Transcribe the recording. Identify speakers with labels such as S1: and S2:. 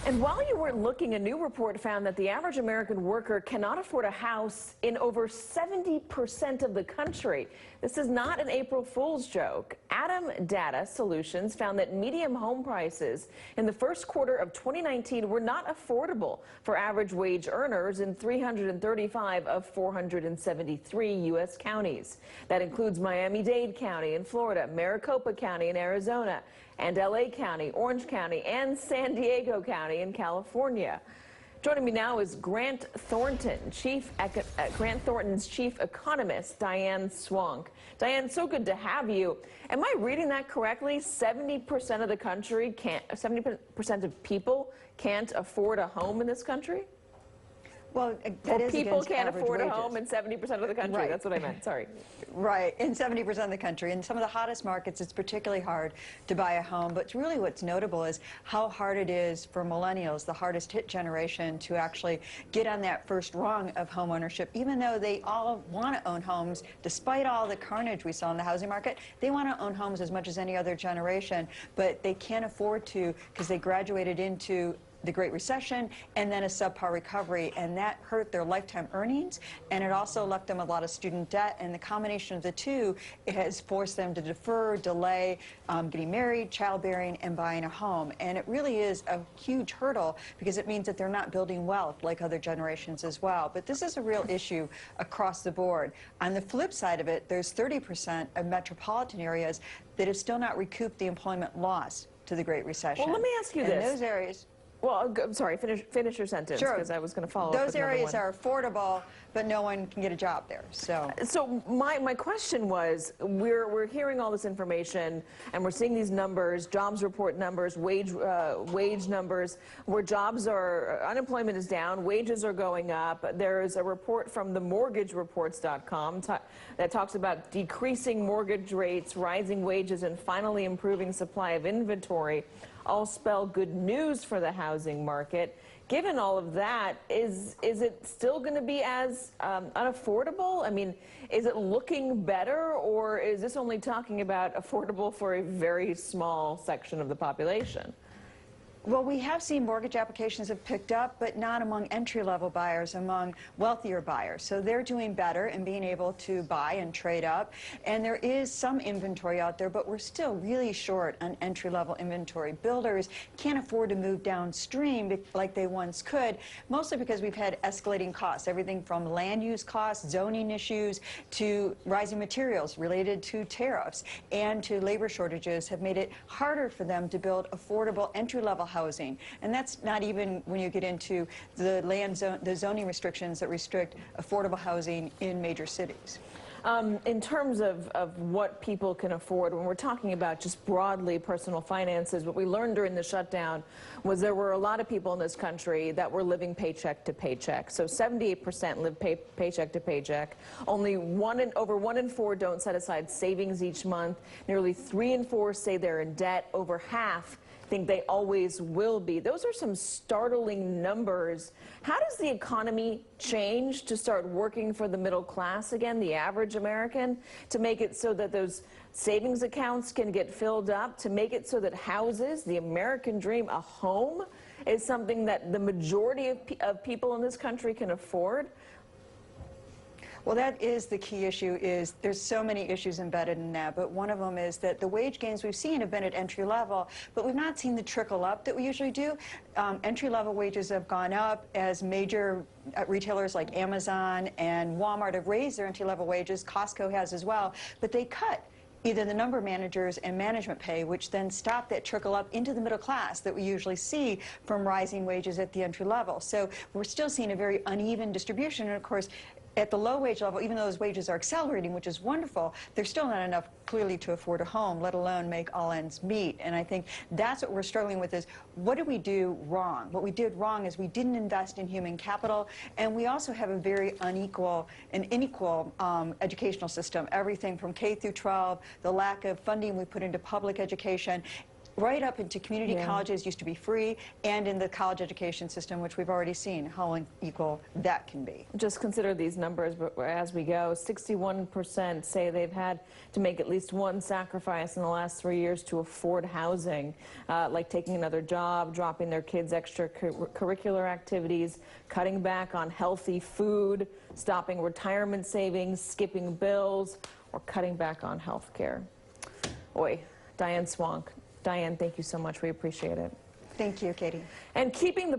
S1: And while you weren't looking, a new report found that the average American worker cannot afford a house in over 70% of the country. This is not an April Fool's joke. ATTOM Data Solutions found that median home prices in the first quarter of 2019 were not affordable for average wage earners in 335 of 473 U.S. counties. That includes Miami-Dade County in Florida, Maricopa County in Arizona, and L.A. County, Orange County, and San Diego County in California. Joining me now is Grant Thornton's chief economist, Diane Swonk. Diane, so good to have you. Am I reading that correctly? 70% of the country can't, 70% of people can't afford a home in this country?
S2: Well, that is
S1: people can't afford
S2: wages.
S1: A home in 70% of the country.
S2: Right.
S1: That's what I meant. Sorry.
S2: Right, in 70% of the country. In some of the hottest markets, it's particularly hard to buy a home. But really what's notable is how hard it is for millennials, the hardest hit generation, to actually get on that first rung of home ownership. Even though they all want to own homes, despite all the carnage we saw in the housing market, they want to own homes as much as any other generation. But they can't afford to because they graduated into the Great Recession and then a subpar recovery, and that hurt their lifetime earnings, and it also left them a lot of student debt, and the combination of the two has forced them to defer, delay getting married, childbearing, and buying a home. And it really is a huge hurdle because it means that they're not building wealth like other generations as well. But this is a real issue across the board. On the flip side of it, there's 30% of metropolitan areas that have still not recouped the employment loss to the Great Recession.
S1: Well, let me ask you this.
S2: In those areas,
S1: well, I'm sorry, finish your sentence, because I was going to follow up with
S2: those
S1: another
S2: areas
S1: one.
S2: Are affordable, but no one can get a job there. So
S1: my question was, we're hearing all this information, and we're seeing these numbers, jobs report numbers, wage numbers, where unemployment is down, wages are going up. There's a report from the mortgagereports.com that talks about decreasing mortgage rates, rising wages, and finally improving supply of inventory. All spell good news for the housing market. Given all of that, is it still going to be as unaffordable? I mean, is it looking better, or is this only talking about affordable for a very small section of the population?
S2: Well, we have seen mortgage applications have picked up, but not among entry-level buyers, among wealthier buyers. So they're doing better and being able to buy and trade up. And there is some inventory out there, but we're still really short on entry-level inventory. Builders can't afford to move downstream like they once could, mostly because we've had escalating costs, everything from land use costs, zoning issues, to rising materials related to tariffs and to labor shortages have made it harder for them to build affordable entry-level housing. And that's not even when you get into the zoning restrictions that restrict affordable housing in major cities.
S1: In terms of what people can afford, when we're talking about just broadly personal finances, what we learned during the shutdown was there were a lot of people in this country that were living paycheck to paycheck. So 78% live paycheck to paycheck. Only over 1 in 4 don't set aside savings each month. Nearly 3 in 4 say they're in debt. Over half think they always will be. Those are some startling numbers. How does the economy change to start working for the middle class again, the average American, to make it so that those savings accounts can get filled up, to make it so that houses, the American dream, a home, is something that the majority of people in this country can afford?
S2: Well, that is the key issue. Is there's so many issues embedded in that, but one of them is that the wage gains we've seen have been at entry level, but we've not seen the trickle up that we usually do. Entry level wages have gone up as major retailers like Amazon and Walmart have raised their entry level wages. Costco has as well, but they cut either the number of managers and management pay, which then stop that trickle up into the middle class that we usually see from rising wages at the entry level. So we're still seeing a very uneven distribution, and of course, at the low wage level, even though those wages are accelerating, which is wonderful, there's still not enough clearly to afford a home, let alone make all ends meet. And I think that's what we're struggling with, is what did we do wrong? What we did wrong is we didn't invest in human capital, and we also have a very unequal and unequal educational system. Everything from K through 12, the lack of funding we put into public education, right up into community
S1: Yeah.
S2: colleges, used to be free, and in the college education system, which we've already seen how unequal that can be.
S1: Just consider these numbers as we go. 61% say they've had to make at least one sacrifice in the last 3 years to afford housing, like taking another job, dropping their kids' extracurricular activities, cutting back on healthy food, stopping retirement savings, skipping bills, or cutting back on health care. Oi, Diane Swank. Diane, thank you so much. We appreciate it.
S2: Thank you, Katie.
S1: And keeping the